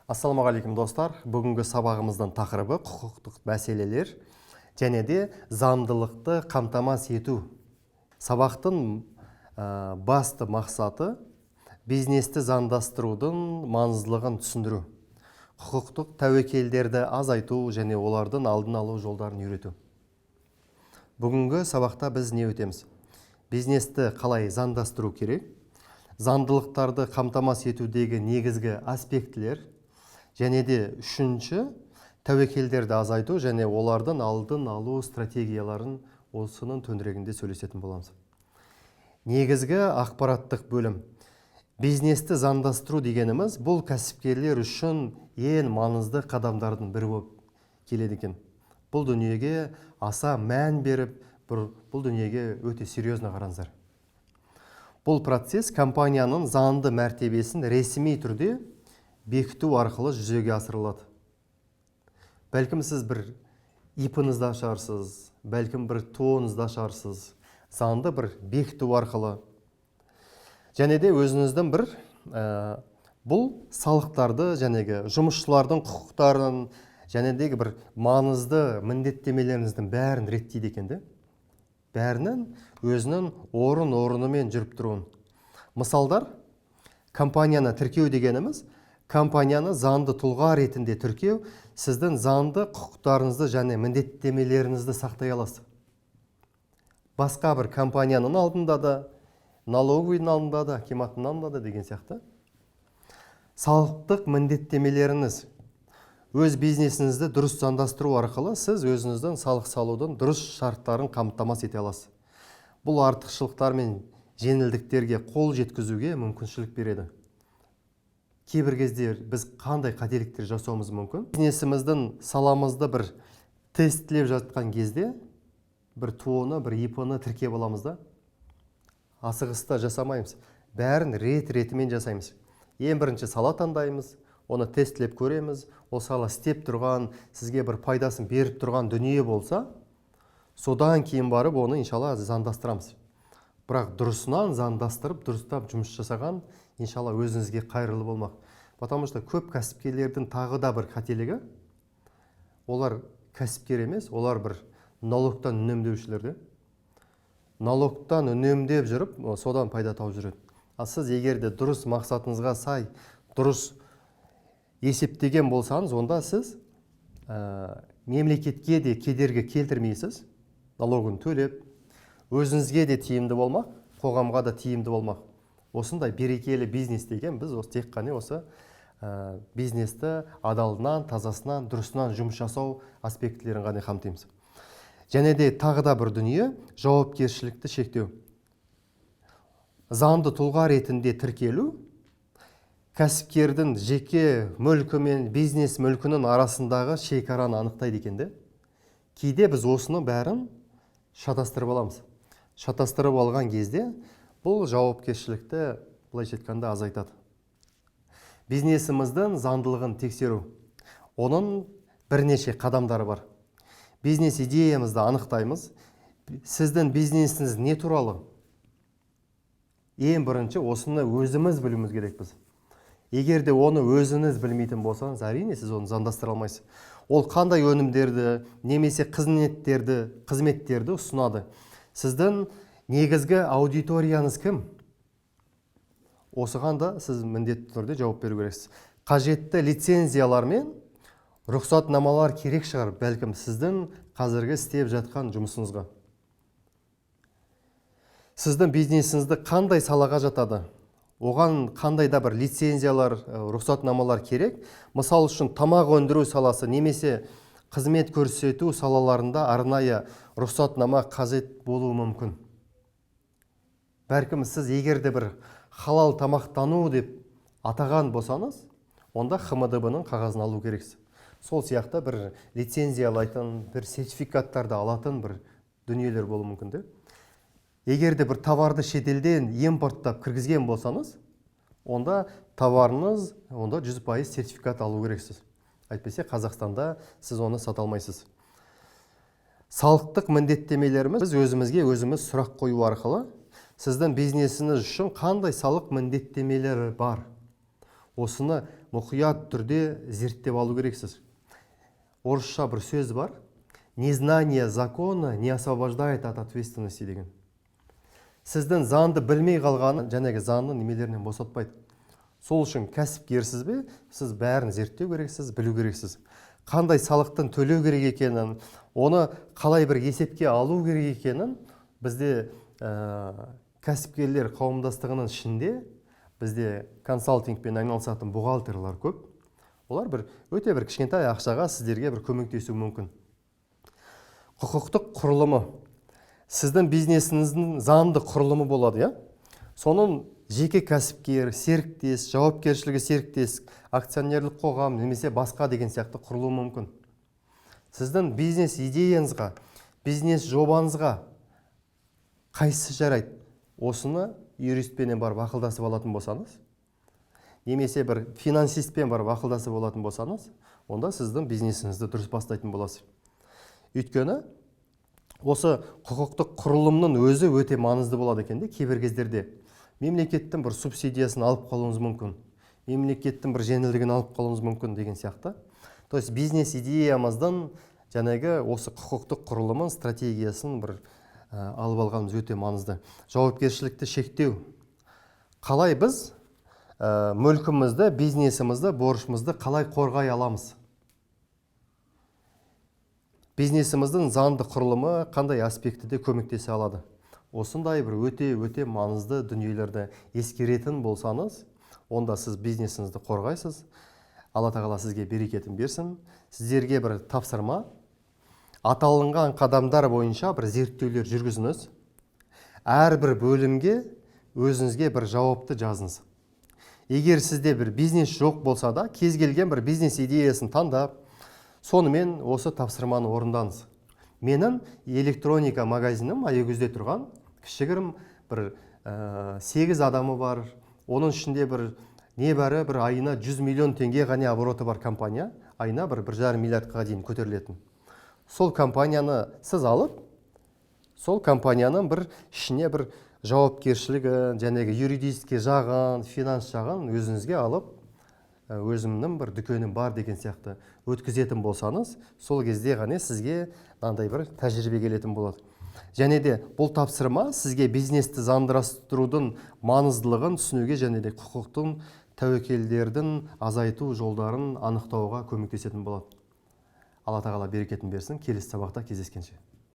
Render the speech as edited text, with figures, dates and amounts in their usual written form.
Ассалаумағалейкум достар. Бүгінгі сабағымыздың тақырыбы құқықтық мәселелер және де заңдылықты қамтамасыз ету. Сабақтың басты мақсаты бизнесті заңдастырудың маңыздылығын түсіндіру, құқықтық тәуекелдерді азайту және олардың алдын алу жолдарын үйрету. Бүгінгі сабақта біз не өтеміз? Бизнесті қалай заңдастыру керек, заңдылықтарды қамтамасыз етудегі негізгі аспектілер, және де үшінші тәуекелдерді азайту және олардың алдын алу стратегияларын осының төңірегінде сөйлесетін боламыз. Негізгі ақпараттық бөлім. Бизнесті заңдастыру дегеніміз бұл кәсіпкерлер үшін ең маңызды қадамдардың бірі болып келеді екен. Бұл дүниеге аса мән беріп, бұл дүниеге өте серьезно қараңыздар. Бұл процесс компанияның заңды мәртебесін ресми түрде бекіту арқылы жүзеге асырылады. Бәлкім сіз бір ИП-нызды ашарсыз, бәлкім бір ТО-нызды ашарсыз, заңды бір бекіту арқылы. Және де өзіңіздің бір бұл салықтарды жәнегі жұмысшылардың құқықтарын және де бір маңызды міндеттемелеріңіздің бәрін реттейді екенде. Бәрінің өзінің орынымен жүріп тұруын. Мысалдар, компанияны тіркеу дегеніміз, компанияны заңды тұлға ретінде тіркеу, сіздің заңды құқықтарыңызды және міндеттемелеріңізді сақтай аласыз. Басқа бір компанияның алдында да, налоговыйдың алдында да, акиматтың алдында да деген сияқты. Салықтық міндеттемелеріңіз, өз бизнесіңізді дұрыс заңдастыру арқылы сіз өзіңіздің салық салудың дұрыс шарттарын қамтамасыз ете аласыз. Бұл артықшылықтар мен жеңілдіктерге қол жеткізуге мүмкіншілік береді. Кейбір кезде біз қандай қателіктер жасауымыз мүмкін? Бизнесіміздің саламызды бір тестілеп жатқан кезде бір ТО-ны, бір ИП-ны тіркеп аламыз да, асығыста жасамаймыз. Бәрін рет-ретімен жасаймыз. Ең бірінші сала таңдаймыз, оны тестілеп көреміз. Ол сала істеп тұрған, сізге бір пайдасын беріп тұрған дүние болса, содан кейін барып оны иншалла заңдастырамыз. Бірақ дұрысынан заңдастырып, дұрыстап жұмыс жасаған, иншалла өзіңізге қайырлы болмақ. Потому что көп кәсіпкерлердің тағы да бір қателігі, олар кәсіпкер емес, олар бір налогтан үнемдеушілерді. Налогтан үнемдеп жүріп, содан пайда тауып жүреді. Ал сіз егерде дұрыс мақсатыңызға сай, дұрыс есептеген болсаңыз, онда сіз мемлекетке де кедергі келтірмейсіз, налогын төлеп, өзіңізге де тиімді болмақ, қоғамға да тиімді болмақ. Осындай берекелі бизнес деген біз тек қана осы бизнесті адалынан, тазасынан, дұрысынан жұмыс жасау аспектілерін ғана қамтимыз. Және де тағы да бір дүние жауапкершілікті шектеу. Заңды тұлға ретінде тіркелу кәсіпкердің жеке мүлкі мен бизнес мүлкінің арасындағы шекараны анықтайды екенде. Кейде біз осыны бәрін шатастырып аламыз. Шатастырып алған кезде бұл жауапкершілікті былайша айтқанда азайтады. Бизнесіміздің заңдылығын тексеру. Оның бірнеше қадамдары бар. Бизнес идеямызды анықтаймыз. Сіздің бизнесіңіз не туралы? Ең бірінші осыны өзіміз білуіміз керекпіз. Егер де оны өзіңіз білмейтін болсаңыз, әрине сіз оны заңдастыра алмайсыз. Ол қандай өнімдерді, немесе қызметтерді ұсынады. Сіздің негізгі аудиторияңыз кім? Осыған да сіз міндетті түрде жауап беру керексіз. Қажетті лицензиялар мен рұқсатнамалар керек шығар, бәлкім сіздің қазіргі істеп жатқан жұмысыңызға. Сіздің бизнесіңізді қандай салаға жатады? Оған қандай да бір лицензиялар, рұқсатнамалар керек? Мысал үшін тамақ өндіру саласы немесе қызмет көрсету салаларында арнайы рұқсатнама қажет болуы мүмкін. Бәлкім сіз егерде бір халал тамақтану деп атаған болсаңыз, онда ХМДБ-ның қағазын алу керексіз. Сол сияқты бір лицензиялайтын, бір сертификаттарды алатын бір дүниелер болуы мүмкін. Егерде бір товарды шетелден импорттап кіргізген болсаңыз, онда товарыңыз 100% сертификат алу керексіз. Әйтпесе Қазақстанда сіз оны сата алмайсыз. Салықтық міндеттемелеріміз, біз өзімізге өзіміз сұрақ қою арқылы сіздің бизнесіңіз үшін қандай салық міндеттемелері бар? Осыны мұқият түрде зерттеп алу керексіз. Орысша бір сөз бар: незнание закона не освобождает от ответственности деген. Сіздің заңды білмей қалғаны жәнегі заңның немелерінен босатпайды. Сол үшін кәсіпкерсіз бе, сіз бәрін зерттеу керексіз, білу керексіз. Қандай салықтың төлеу керек екенін, оны қалай бір есепке алу керек екенін бізде кәсіпкерлер қауымдастығының ішінде бізде консалтингпен айналысатын бухгалтерлар көп. Олар өте бір кішкентай ақшаға сіздерге бір көмектесуі мүмкін. Құқықтық құрылымы. Сіздің бизнесіңіздің заңды құрылымы болады, иә? Соның жеке кәсіпкер, серіктес, жауапкершілігі серіктес, акционерлік қоғам немесе басқа деген сияқты құрылуы мүмкін. Сіздің бизнес идеяңызға, бизнес жобаңызға қайсысы жарайды? Осыны юристпенен барып ақылдасып алатын болсаңыз, немесе бір финансистпен барып ақылдасып алатын болсаңыз, онда сіздің бизнесіңізді дұрыс бастайтын боласыз. Өйткені осы құқықтық құрылымның өзі өте маңызды болады екен де. Кейбір кездерде мемлекеттің бір субсидиясын алып қалуыңыз мүмкін, мемлекеттің бір жеңілдігін алып қалуыңыз мүмкін деген сияқты. То есть бизнес идеямыздан жәнегі осы құқықтық құрылымын, стратегиясын бір алып алғанымыз өте маңызды. Жауапкершілікті шектеу. Қалай біз мүлкімізді, бизнесімізді, борышымызды қалай қорғай аламыз? Бизнесіміздің заңды құрылымы қандай аспектіде көмектесе алады? Осындай бір өте маңызды дүниелерді ескеретін болсаңыз, онда сіз бизнесіңізді қорғайсыз. Алла тағала сізге берекетін берсін. Сіздерге бір тапсырма: аталынған қадамдар бойынша бір зерттеулер жүргізіңіз. Әрбір бөлімге өзіңізге бір жауапты жазыңыз. Егер сізде бір бизнес жоқ болса да, кез келген бір бизнес идеясын таңдап, сонымен осы тапсырманы орындаңыз. Менің электроника магазинім Аягөзде тұрған, кішігірім бір 8 адамы бар. Оның ішінде небәрі бір айына 100 миллион теңге ғана обороты бар компания, айына 1,5 миллиардқа дейін көтерілетін. Сол компанияны сіз алып, сол компанияның бір ішіне бір жауапкершілігі, жәнегі юридический жағын, финанс жағын өзіңізге алып, өзімнің бір дүкенім бар деген сияқты өткізетін болсаңыз, сол кезде ғана сізге мынандай бір тәжірибе келетін болады. Және де бұл тапсырма сізге бизнесті заңдастырудың маңыздылығын түсінуге және де құқықтың тәуекелдердің азайту жолдарын анықтауға көмектесетін болады. Алла тағала берекетін берсін. Келесі сабақта кездескенше.